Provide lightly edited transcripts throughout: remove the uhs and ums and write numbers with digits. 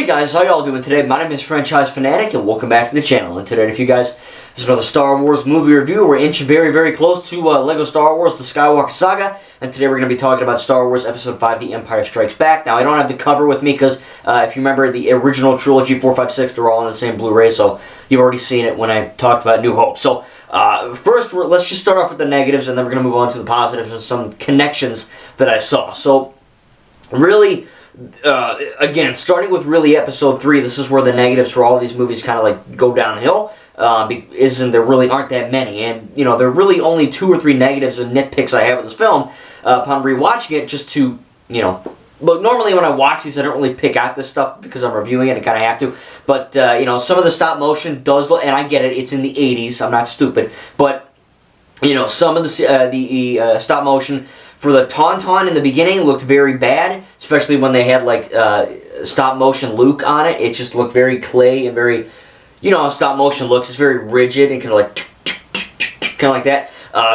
Hey guys, how y'all doing today? My name is Franchise Fanatic and welcome back to the channel. And today, if you guys, this is another Star Wars movie review. We're inching very close to LEGO Star Wars, the Skywalker Saga. And today we're going to be talking about Star Wars Episode 5, The Empire Strikes Back. Now, I don't have the cover with me because if you remember the original trilogy, 4, 5, 6, they're all on the same Blu-ray. So you've already seen it when I talked about New Hope. So first, let's just start off with the negatives and then we're going to move on to the positives and some connections that I saw. So really, again, starting with really Episode 3, this is where the negatives for all of these movies kind of like go downhill. There really aren't that many, and you know there are really only 2 or 3 negatives and nitpicks I have with this film upon rewatching it. Just to look, normally when I watch these, I don't really pick out this stuff because I'm reviewing it and kind of have to. But some of the stop motion does look, and I get it, it's in the 80s. I'm not stupid, but some of the stop motion for the Tauntaun in the beginning looked very bad, especially when they had like stop motion Luke on it. It just looked very clay and very, how stop motion looks. It's very rigid and kind of like that.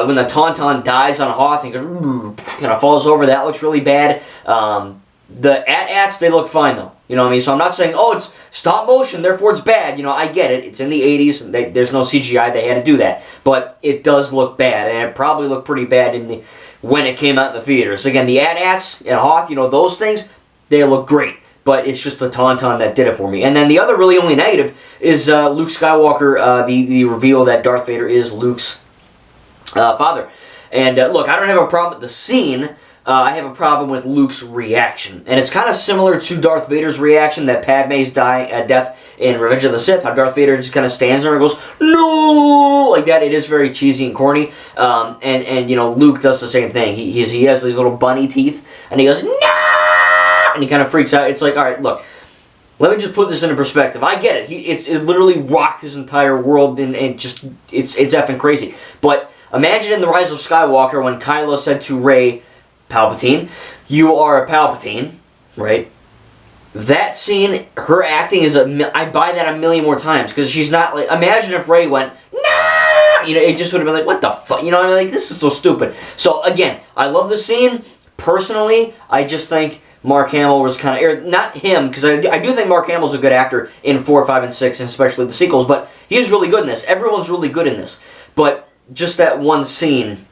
When the Tauntaun dies on a Hoth and kind of falls over, that looks really bad. The AT-ATs, they look fine though. You know what I mean? So I'm not saying, oh, it's stop motion, therefore it's bad. I get it. It's in the 80s. And there's no CGI. They had to do that. But it does look bad. And it probably looked pretty bad when it came out in the theaters. Again, the AT-ATs and Hoth, those things, they look great. But it's just the Tauntaun that did it for me. And then the other really only negative is Luke Skywalker, the reveal that Darth Vader is Luke's father. And look, I don't have a problem with the scene. I have a problem with Luke's reaction. And it's kind of similar to Darth Vader's reaction that Padme's death in Revenge of the Sith. How Darth Vader just kind of stands there and goes, no! Like that. It is very cheesy and corny. And Luke does the same thing. He has these little bunny teeth. And he goes, no! And he kind of freaks out. It's like, all right, look. Let me just put this into perspective. I get it. It literally rocked his entire world. And it's effing crazy. But imagine in The Rise of Skywalker when Kylo said to Rey, Palpatine, you are a Palpatine, right? That scene, her acting is I buy that a million more times because she's not like. Imagine if Rey went, nah, it just would have been like, what the fuck, like this is so stupid. So again, I love the scene. Personally, I just think Mark Hamill was kind of not him because I do think Mark Hamill's a good actor in 4, 5, and 6, and especially the sequels. But he is really good in this. Everyone's really good in this. But just that one scene,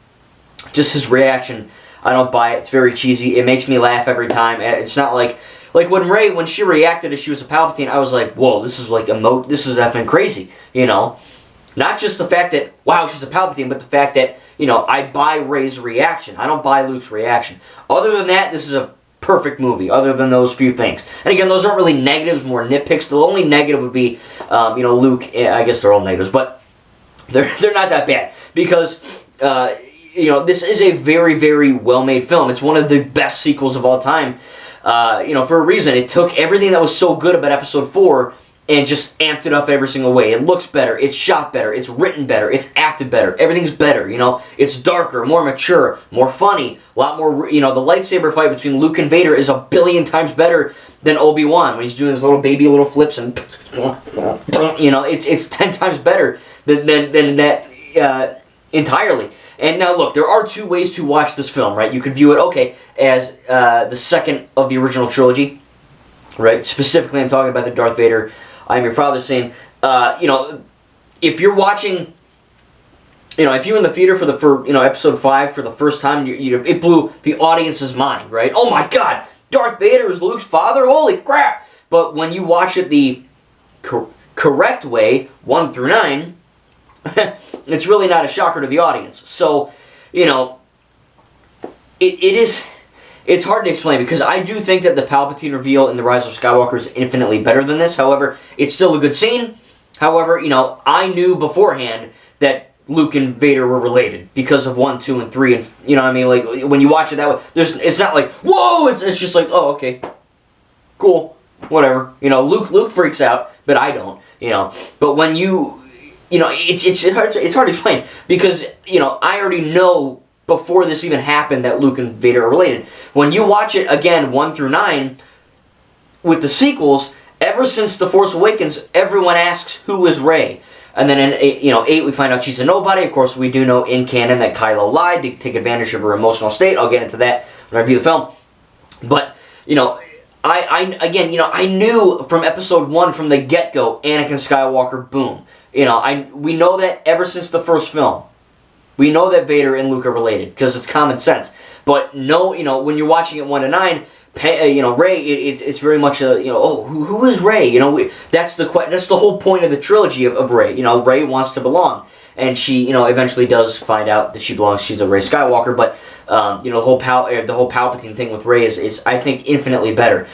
just his reaction. I don't buy it. It's very cheesy. It makes me laugh every time. It's not like when Rey, when she reacted as she was a Palpatine, I was like, whoa, this is like this is effing crazy, Not just the fact that, wow, she's a Palpatine, but the fact that, I buy Rey's reaction. I don't buy Luke's reaction. Other than that, this is a perfect movie, other than those few things. And again, those aren't really negatives, more nitpicks. The only negative would be, Luke, I guess they're all negatives, but they're not that bad. Because, this is a very well-made film. It's one of the best sequels of all time, for a reason. It took everything that was so good about Episode 4 and just amped it up every single way. It looks better, it's shot better, it's written better, it's acted better, everything's better, It's darker, more mature, more funny, a lot more, the lightsaber fight between Luke and Vader is a billion times better than Obi-Wan when he's doing his little flips and, it's 10 times better than that entirely. And now look, there are 2 ways to watch this film, right? You could view it, as the second of the original trilogy, right? Specifically, I'm talking about the Darth Vader, I am your father scene. If you're watching, if you're in the theater for Episode 5 for the first time, it blew the audience's mind, right? Oh my God, Darth Vader is Luke's father? Holy crap! But when you watch it the correct way, 1 through 9, it's really not a shocker to the audience. So, it's hard to explain because I do think that the Palpatine reveal in The Rise of Skywalker is infinitely better than this. However, it's still a good scene. However, I knew beforehand that Luke and Vader were related because of 1, 2, and 3. And, like, when you watch it that way, it's not like, whoa, it's just like, oh, okay, cool, whatever. Luke freaks out, but I don't, But when it's hard to explain because, I already know before this even happened that Luke and Vader are related. When you watch it again, 1 through 9, with the sequels, ever since The Force Awakens, everyone asks, who is Rey? And then in 8, we find out she's a nobody. Of course, we do know in canon that Kylo lied to take advantage of her emotional state. I'll get into that when I review the film. But, again, you know, I knew from episode 1, from the get-go, Anakin Skywalker, boom. You know, we know that ever since the first film. We know that Vader and Luke are related, because it's common sense. But no, you know, when you're watching it 1 to 9, you know, Rey, it's very much a, you know, oh, who is Rey? You know, that's the whole point of the trilogy of Rey. You know, Rey wants to belong. And she, you know, eventually does find out that she belongs. She's a Rey Skywalker, but you know, the whole Palpatine thing with Rey is I think infinitely better.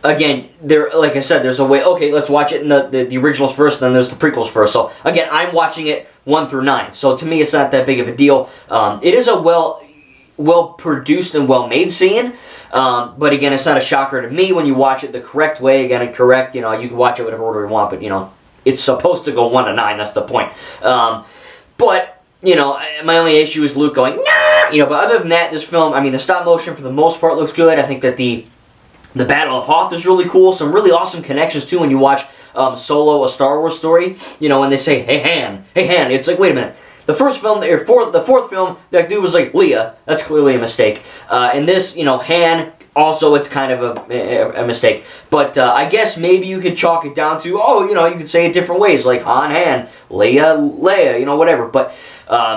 Again, like I said, there's a way. Okay, let's watch it in the originals first, and then there's the prequels first. So again, I'm watching it 1 through 9. So to me, it's not that big of a deal. It is a well produced and well made scene. But again, it's not a shocker to me when you watch it the correct way. Again, you know, you can watch it whatever order you want, but you know, it's supposed to go 1 to 9. That's the point. But you know, my only issue is Luke going, nah! You know, but other than that, this film, I mean, the stop motion for the most part looks good. I think that the Battle of Hoth is really cool. Some really awesome connections too when you watch Solo, a Star Wars story. You know, when they say, hey Han, it's like, wait a minute. The first film, the fourth film, that dude was like Leia. That's clearly a mistake. And this, you know, Han, also it's kind of a mistake. But I guess maybe you could chalk it down to, oh, you know, you could say it different ways, like Han, Leia, you know, whatever. But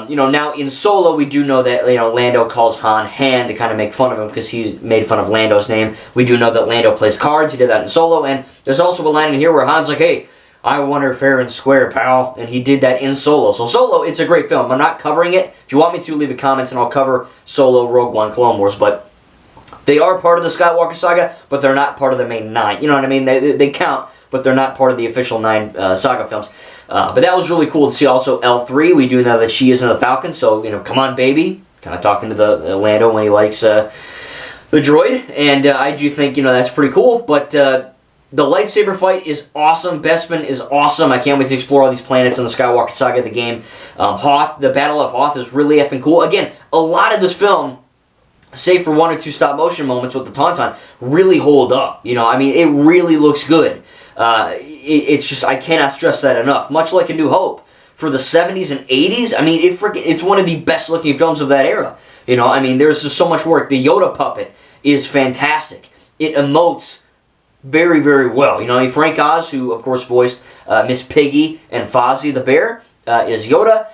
you know, now in Solo, we do know that, you know, Lando calls Han to kind of make fun of him because he's made fun of Lando's name. We do know that Lando plays cards. He did that in Solo, and there's also a line in here where Han's like, hey, I wonder fair and square, pal. And he did that in Solo. So Solo, it's a great film. I'm not covering it. If you want me to, leave a comment and I'll cover Solo, Rogue One, Clone Wars. But they are part of the Skywalker saga, but they're not part of the main 9. You know what I mean? They count, but they're not part of the official 9 saga films. But that was really cool to see. Also, L3, we do know that she is in the Falcon. So, you know, come on, baby. Kind of talking to the Lando when he likes the droid. And I do think, you know, that's pretty cool. But the lightsaber fight is awesome. Bespin is awesome. I can't wait to explore all these planets in the Skywalker Saga, the game. Hoth, the Battle of Hoth is really effing cool. Again, a lot of this film, save for 1 or 2 stop motion moments with the Tauntaun, really hold up. You know, I mean, it really looks good. It's just, I cannot stress that enough. Much like A New Hope. For the 70s and 80s, I mean, it's one of the best looking films of that era. You know, I mean, there's just so much work. The Yoda puppet is fantastic. It emotes very, very well. You know, I mean, Frank Oz, who of course voiced Miss Piggy and Fozzie the Bear, is Yoda,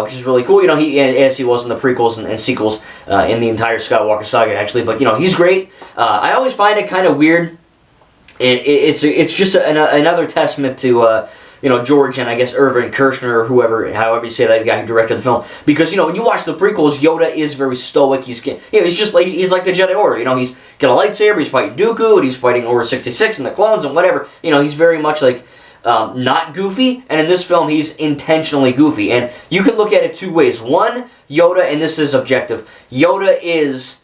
which is really cool. You know, as he was in the prequels and sequels in the entire Skywalker saga, actually. But you know, he's great. I always find it kind of weird. It's just another testament to you know, George and I guess Irvin Kershner or however you say that guy who directed the film. Because, you know, when you watch the prequels, Yoda is very stoic. He's like the Jedi Order. You know, he's got a lightsaber, he's fighting Dooku, and he's fighting Order 66 and the clones and whatever. You know, he's very much like not goofy. And in this film, he's intentionally goofy. And you can look at it 2 ways. One, Yoda, and this is objective. Yoda is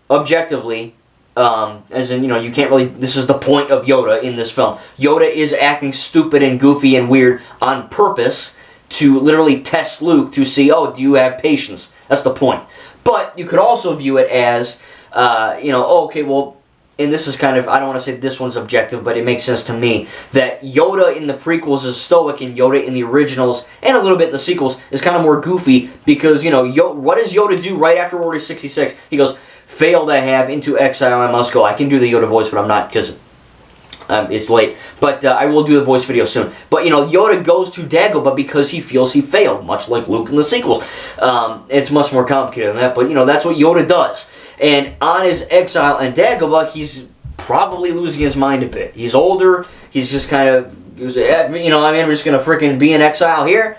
objectively, as in, you know, you can't really, this is the point of Yoda in this film. Yoda is acting stupid and goofy and weird on purpose to literally test Luke to see, oh, do you have patience? That's the point. But you could also view it as, you know, oh, okay, well, and this is kind of, I don't want to say this one's objective, but it makes sense to me, that Yoda in the prequels is stoic and Yoda in the originals, and a little bit in the sequels, is kind of more goofy, because, you know, what does Yoda do right after Order 66? He goes, failed I have, into exile I must go. I can do the Yoda voice, but I'm not, because it's late. But I will do the voice video soon. But, you know, Yoda goes to Dagobah because he feels he failed, much like Luke in the sequels. It's much more complicated than that, but, you know, that's what Yoda does. And on his exile in Dagobah, he's probably losing his mind a bit. He's older. He's just kind of, you know, I mean, I'm just going to freaking be in exile here,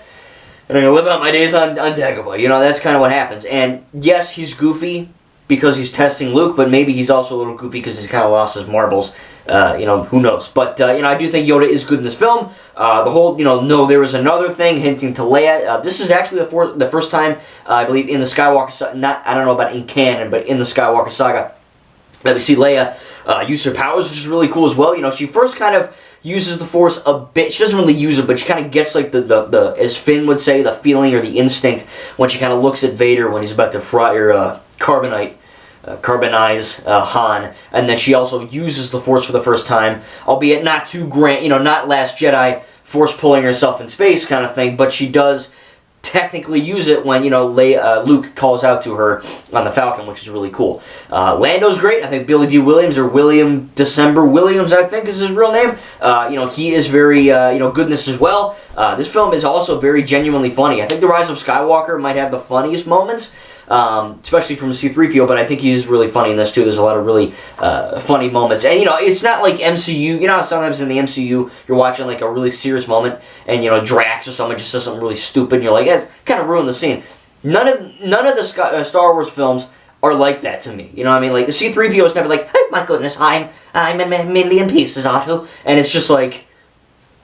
and I'm going to live out my days on Dagobah. You know, that's kind of what happens. And, yes, he's goofy because he's testing Luke, but maybe he's also a little goofy because he's kind of lost his marbles. You know, who knows? But, you know, I do think Yoda is good in this film. The whole, you know, no, there was another thing hinting to Leia. This is actually the first time, I believe, in the Skywalker saga, I don't know about in canon, but in the Skywalker saga, that we see Leia use her powers, which is really cool as well. You know, she first kind of uses the Force a bit. She doesn't really use it, but she kind of gets, like, the as Finn would say, the feeling or the instinct when she kind of looks at Vader when he's about to carbonize Han, and then she also uses the Force for the first time, albeit not too grand, you know, not Last Jedi, Force pulling herself in space kind of thing, but she does technically use it when, you know, Luke calls out to her on the Falcon, which is really cool. Lando's great. I think Billy D. Williams, or William December Williams, I think is his real name. You know, he is very, you know, goodness as well. This film is also very genuinely funny. I think The Rise of Skywalker might have the funniest moments, especially from C-3PO, but I think he's really funny in this too. There's a lot of really funny moments. And, you know, it's not like MCU. You know how sometimes in the MCU you're watching like a really serious moment and, you know, Drax or someone just says something really stupid and you're like, it kind of ruined the scene. None of the Star Wars films are like that to me. You know what I mean? Like, the C-3PO is never like, oh my goodness, I'm a million pieces, Otto. And it's just like,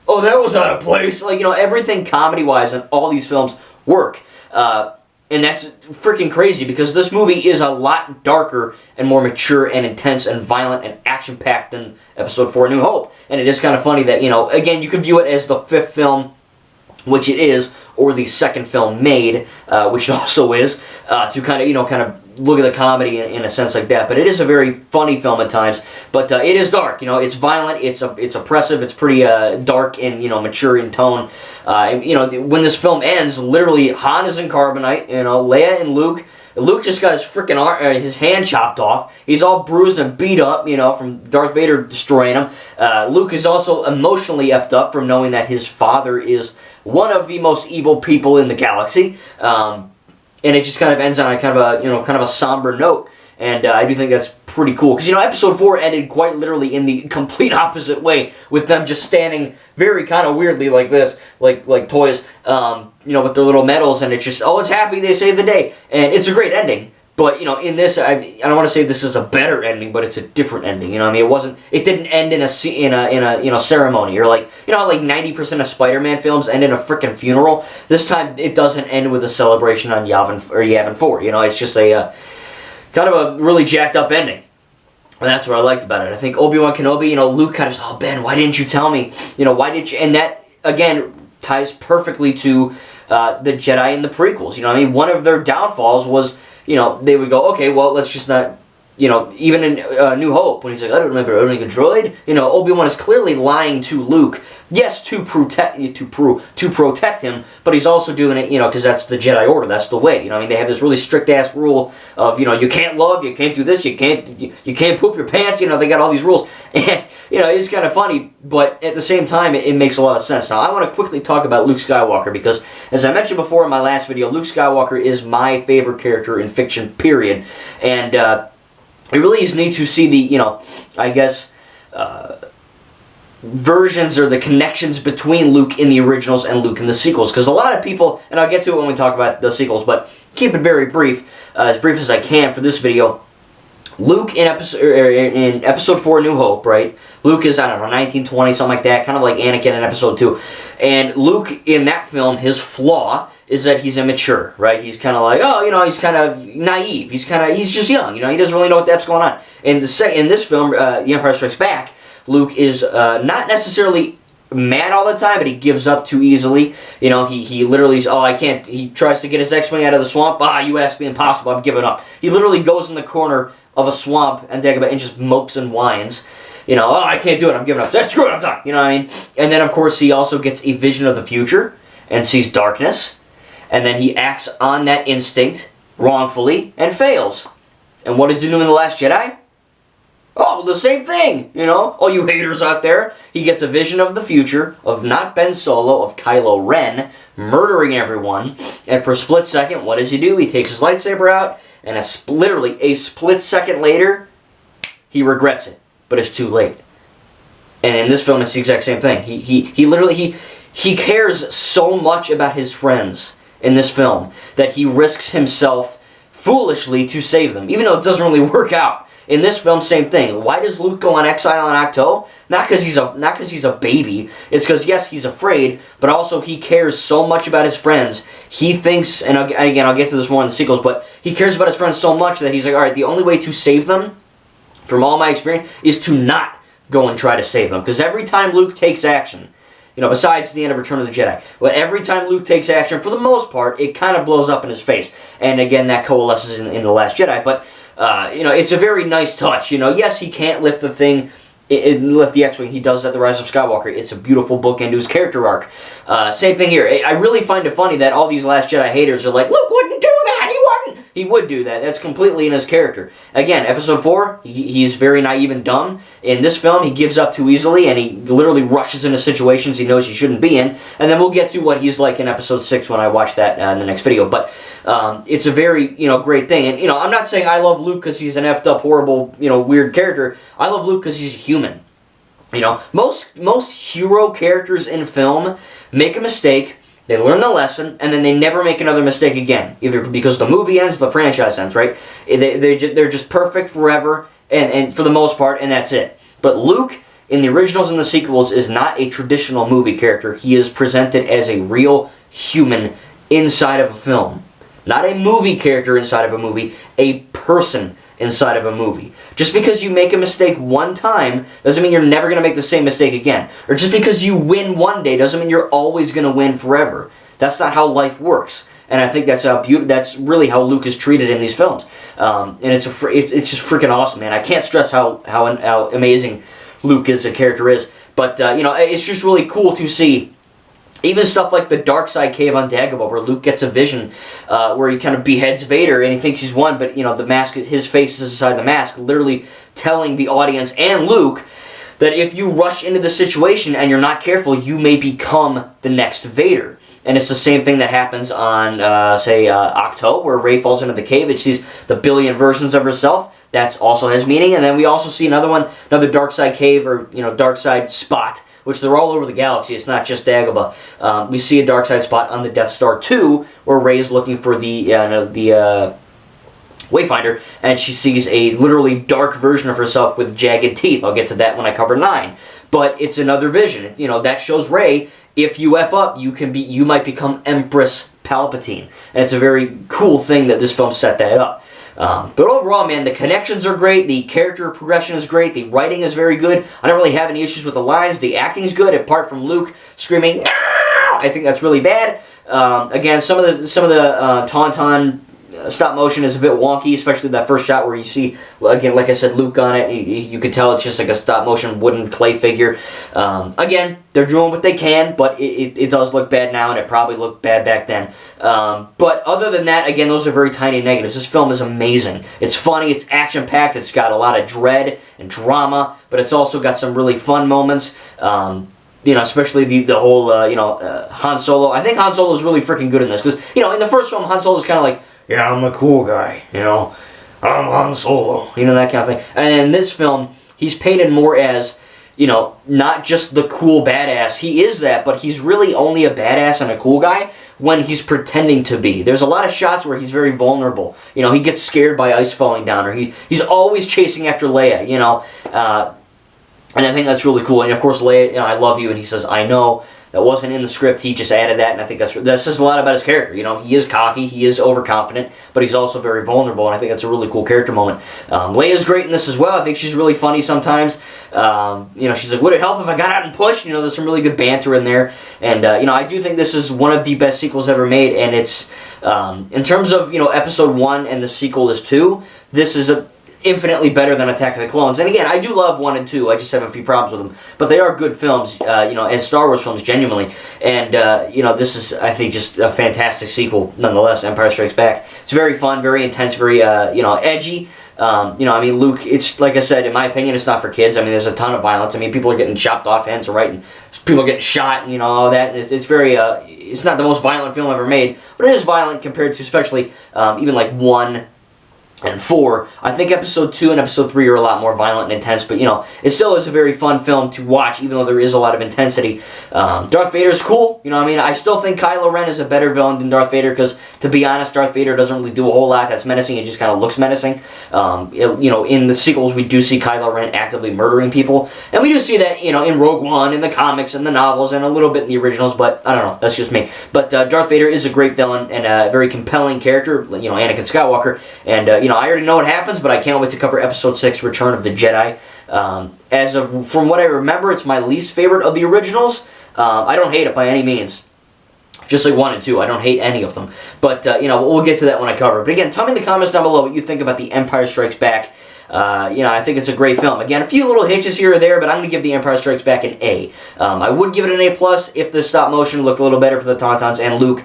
oh, that was out of place. Like, you know, everything comedy-wise in all these films work. And that's freaking crazy because this movie is a lot darker and more mature and intense and violent and action-packed than Episode 4 New Hope. And it is kind of funny that, you know, again, you could view it as the 5th film, which it is, or the 2nd film made, which it also is, to kind of, you know, kind of look at the comedy in a sense like that. But it is a very funny film at times. But it is dark. You know, it's violent. It's oppressive. It's pretty dark and, you know, mature in tone. You know, when this film ends, literally Han is in carbonite. You know, Leia and Luke. Luke just got his freaking his hand chopped off. He's all bruised and beat up, you know, from Darth Vader destroying him. Luke is also emotionally effed up from knowing that his father is one of the most evil people in the galaxy. And it just kind of ends on a kind of a somber note. And I do think that's pretty cool. Because, you know, Episode 4 ended quite literally in the complete opposite way, with them just standing very kind of weirdly like this, like toys, you know, with their little medals, and it's just, oh, it's happy they saved the day. And it's a great ending. But, you know, in this, I don't want to say this is a better ending, but it's a different ending. You know what I mean? It didn't end in a you know, ceremony, or like, you know, like 90% of Spider-Man films end in a freaking funeral. This time it doesn't end with a celebration on Yavin 4. You know, it's just a kind of a really jacked up ending. And that's what I liked about it. I think Obi-Wan Kenobi, you know, Luke kind of says, oh, Ben, why didn't you tell me? You know, why did you? And that, again, ties perfectly to the Jedi in the prequels. You know what I mean? One of their downfalls was, you know, they would go, okay, well, let's just not, you know, even in New Hope, when he's like, I don't remember owning a droid, you know, Obi-Wan is clearly lying to Luke, yes, to protect him, but he's also doing it, you know, because that's the Jedi Order, that's the way, you know, I mean, they have this really strict-ass rule of, you know, you can't love, you can't do this, you can't poop your pants, you know, they got all these rules, and, you know, it's kind of funny, but at the same time, it makes a lot of sense. Now, I want to quickly talk about Luke Skywalker, because, as I mentioned before in my last video, Luke Skywalker is my favorite character in fiction, period, and, it really is neat to see the, you know, I guess, versions or the connections between Luke in the originals and Luke in the sequels. Because a lot of people, and I'll get to it when we talk about the sequels, but keep it very brief as I can for this video. Luke in episode 4, New Hope, right? Luke is, I don't know, 1920, something like that, kind of like Anakin in episode 2. And Luke in that film, his flaw is that he's immature, right? He's kind of like, oh, you know, he's kind of naive. He's just young, you know, he doesn't really know what the F's going on. In this film, The Empire Strikes Back, Luke is not necessarily mad all the time, but he gives up too easily. You know, he literally, oh, I can't, he tries to get his X-Wing out of the swamp. You asked the impossible, I'm giving up. He literally goes in the corner of a swamp and just mopes and whines. You know, oh, I can't do it, I'm giving up. That's screw it, I'm done. You know what I mean? And then, of course, he also gets a vision of the future and sees darkness. And then he acts on that instinct wrongfully and fails. And what does he do in The Last Jedi? Oh, the same thing, you know? All you haters out there. He gets a vision of the future, of not Ben Solo, of Kylo Ren, murdering everyone. And for a split second, what does he do? He takes his lightsaber out, and literally a split second later, he regrets it. But it's too late. And in this film, it's the exact same thing. He literally cares so much about his friends in this film that he risks himself foolishly to save them, even though it doesn't really work out. In this film, same thing. Why does Luke go on exile on Ahch-To? Not because he's a baby. It's because, yes, he's afraid, but also he cares so much about his friends. He thinks, and again, I'll get to this more in the sequels, but he cares about his friends so much that he's like, all right, the only way to save them, from all my experience, is to not go and try to save them. Because every time Luke takes action, you know, besides the end of Return of the Jedi, but every time Luke takes action, for the most part, it kind of blows up in his face. And again, that coalesces in The Last Jedi. But, you know, it's a very nice touch. You know, yes, he can't lift the thing left the X-Wing. He does that The Rise of Skywalker. It's a beautiful bookend to his character arc. Same thing here. I really find it funny that all these Last Jedi haters are like, Luke wouldn't do that! He wouldn't! He would do that. That's completely in his character. Again, Episode 4, he's very naive and dumb. In this film, he gives up too easily, and he literally rushes into situations he knows he shouldn't be in. And then we'll get to what he's like in Episode 6 when I watch that in the next video. But it's a very, great thing. And, I'm not saying I love Luke because he's an effed up, horrible, weird character. I love Luke because he's human. Most hero characters in film make a mistake, they learn the lesson, and then they never make another mistake again. Either because the movie ends or the franchise ends, right? They're just perfect forever, and for the most part, and that's it. But Luke, in the originals and the sequels, is not a traditional movie character. He is presented as a real human inside of a film. Not a movie character inside of a movie, a person inside of a movie. Just because you make a mistake one time doesn't mean you're never going to make the same mistake again. Or just because you win one day doesn't mean you're always going to win forever. That's not how life works. And I think that's really how Luke is treated in these films. And it's just freaking awesome, man. I can't stress how amazing Luke as a character is. But, it's just really cool to see even stuff like the Dark Side Cave on Dagobah, where Luke gets a vision where he kind of beheads Vader and he thinks he's won, but the mask, his face is inside the mask, literally telling the audience and Luke that if you rush into the situation and you're not careful, you may become the next Vader. And it's the same thing that happens on, Ahch-To, where Rey falls into the cave and sees the billion versions of herself. That also has meaning. And then we also see another Dark Side Cave or, Dark Side spot, which they're all over the galaxy. It's not just Dagobah. We see a dark side spot on the Death Star 2, where Rey's looking for the Wayfinder, and she sees a literally dark version of herself with jagged teeth. I'll get to that when I cover 9. But it's another vision. That shows Rey, if you F up, you might become Empress Palpatine. And it's a very cool thing that this film set that up. But overall, man, the connections are great, the character progression is great, the writing is very good. I don't really have any issues with the lines, the acting is good, apart from Luke screaming, "No!" I think that's really bad. Again, some of the Tauntaun stop motion is a bit wonky, especially that first shot where you see, again, like I said, Luke on it. You could tell it's just like a stop motion wooden clay figure. Again, they're doing what they can, but it does look bad now, and it probably looked bad back then. But other than that, again, those are very tiny negatives. This film is amazing. It's funny, it's action-packed, it's got a lot of dread and drama, but it's also got some really fun moments. Especially the whole, Han Solo. I think Han Solo is really freaking good in this, because, in the first film, Han Solo is kind of like, yeah, I'm a cool guy, I'm Han Solo, that kind of thing. And in this film, he's painted more as, not just the cool badass. He is that, but he's really only a badass and a cool guy when he's pretending to be. There's a lot of shots where he's very vulnerable. He gets scared by ice falling down, or he's always chasing after Leia, and I think that's really cool. And of course, Leia, I love you, and he says, I know. That wasn't in the script. He just added that, and I think that says a lot about his character. He is cocky, he is overconfident, but he's also very vulnerable, and I think that's a really cool character moment. Leia's great in this as well. I think she's really funny sometimes. She's like, would it help if I got out and pushed? There's some really good banter in there, and I do think this is one of the best sequels ever made, and it's in terms of Episode 1 and the sequel is 2. This is infinitely better than Attack of the Clones. And again, I do love 1 and 2. I just have a few problems with them. But they are good films, as Star Wars films, genuinely. And, this is, I think, just a fantastic sequel, nonetheless, Empire Strikes Back. It's very fun, very intense, very, edgy. Luke, it's, like I said, in my opinion, it's not for kids. There's a ton of violence. People are getting chopped off hands, right? And people are getting shot, and, all that. And it's very, it's not the most violent film ever made. But it is violent compared to, especially, even, 1 and 4. I think Episode 2 and Episode 3 are a lot more violent and intense, but, it still is a very fun film to watch, even though there is a lot of intensity. Darth Vader is cool, I still think Kylo Ren is a better villain than Darth Vader, because, to be honest, Darth Vader doesn't really do a whole lot that's menacing. It just kind of looks menacing. In the sequels, we do see Kylo Ren actively murdering people, and we do see that, in Rogue One, in the comics, and the novels, and a little bit in the originals, but I don't know, that's just me. But Darth Vader is a great villain, and a very compelling character, Anakin Skywalker, and, I already know what happens, but I can't wait to cover Episode 6, Return of the Jedi. From what I remember, it's my least favorite of the originals. I don't hate it by any means. Just like 1 and 2, I don't hate any of them. But, we'll get to that when I cover it. But again, tell me in the comments down below what you think about The Empire Strikes Back. I think it's a great film. Again, a few little hitches here or there, but I'm going to give The Empire Strikes Back an A. I would give it an A+ if the stop motion looked a little better for the Tauntauns and Luke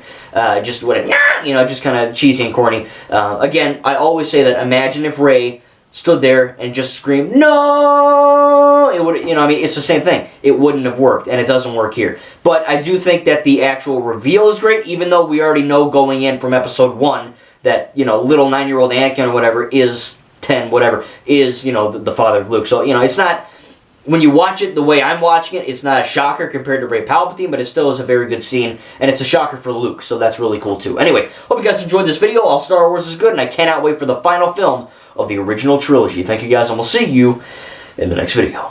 just wouldn't, just kind of cheesy and corny. Again, I always say that imagine if Rey stood there and just screamed, "No!" It would, it's the same thing. It wouldn't have worked, and it doesn't work here. But I do think that the actual reveal is great, even though we already know going in from Episode 1 that, little 9-year-old Anakin or whatever is 10, whatever, is, the father of Luke. So, it's not, when you watch it the way I'm watching it, it's not a shocker compared to Rey Palpatine, but it still is a very good scene, and it's a shocker for Luke, so that's really cool too. Anyway, hope you guys enjoyed this video. All Star Wars is good, and I cannot wait for the final film of the original trilogy. Thank you guys, and we'll see you in the next video.